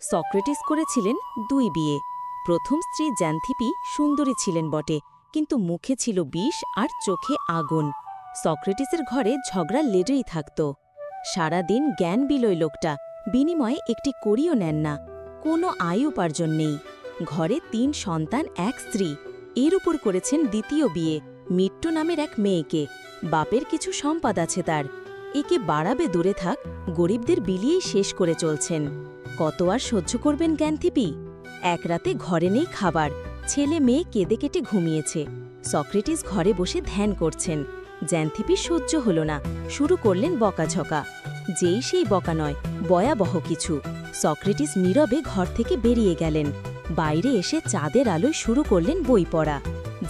Socrates করেছিলেন ২ বিয়ে। প্রথম স্ত্রী জ্যান্থিপি সুন্দরী ছিলেন বটে, কিন্তু মুখে ছিল বিষ আর চোখে আগুন। সক্রেটিসের ঘরে ঝগড়া লেগেই থাকত। সারাদিন জ্ঞান বিলয় লোকটা, বিনিময়ে একটি কড়িও নেন না। কোনো আয় উপার্জন নেই। ঘরে ৩ সন্তান, ১ স্ত্রী। এর উপর করেছেন দ্বিতীয় বিয়ে, মিট্টু নামের এক মেয়েকে। বাপের কিছু সম্পদ আছে তার। একে বাড়াবে দূরে থাক, গরিবদের বিলিয়েই শেষ করে চলছেন। কত আর সহ্য করবেন জ্ঞানথিপি? এক রাতে ঘরে নেই খাবার, ছেলে মেয়ে কেঁদে কেটে ঘুমিয়েছে। সক্রেটিস ঘরে বসে ধ্যান করছেন। জ্যান্থিপি সহ্য হল না, শুরু করলেন বকাঝকা। যেই সেই বকা নয়, ভয়াবহ কিছু। সক্রেটিস নীরবে ঘর থেকে বেরিয়ে গেলেন। বাইরে এসে চাঁদের আলোয় শুরু করলেন বই পড়া।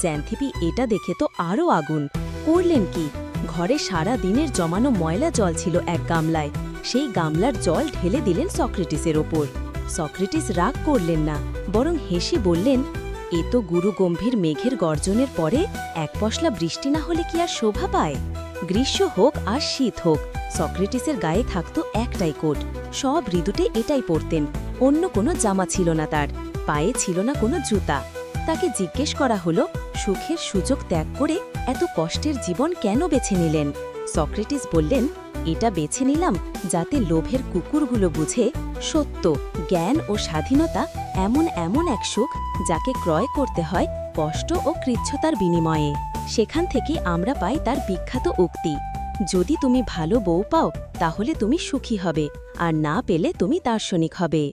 জ্যান্থিপি এটা দেখে তো আরও আগুন। করলেন কি? ঘরে সারা দিনের জমানো ময়লা জল ছিল এক গামলায়। সেই গামলার জল ঢেলে দিলেন সক্রেটিসের ওপর। সক্রেটিস রাগ করলেন না, বরং হেসে বললেন, এ তো গুরুগম্ভীর মেঘের গর্জনের পরে এক পশলা বৃষ্টি না হলে কি আর শোভা পায়? গ্রীষ্ম হোক আর শীত হোক, সক্রেটিসের গায়ে থাকত একটাই কোট। সব ঋতুতে এটাই পরতেন। অন্য কোনো জামা ছিল না তার, পায়ে ছিল না কোনো জুতা। তাকে জিজ্ঞেস করা হলো, সুখের সুযোগ ত্যাগ করে এত কষ্টের জীবন কেন বেছে নিলেন? সক্রেটিস বললেন, এটা বেছে নিলাম যাতে লোভের কুকুরগুলো বুঝে সত্য, জ্ঞান ও স্বাধীনতা এমন এমন এক সুখ যাকে ক্রয় করতে হয় কষ্ট ও কৃচ্ছতার বিনিময়ে। সেখান থেকে আমরা পাই তার বিখ্যাত উক্তি, যদি তুমি ভালো বউ পাও তাহলে তুমি সুখী হবে, আর না পেলে তুমি দার্শনিক হবে।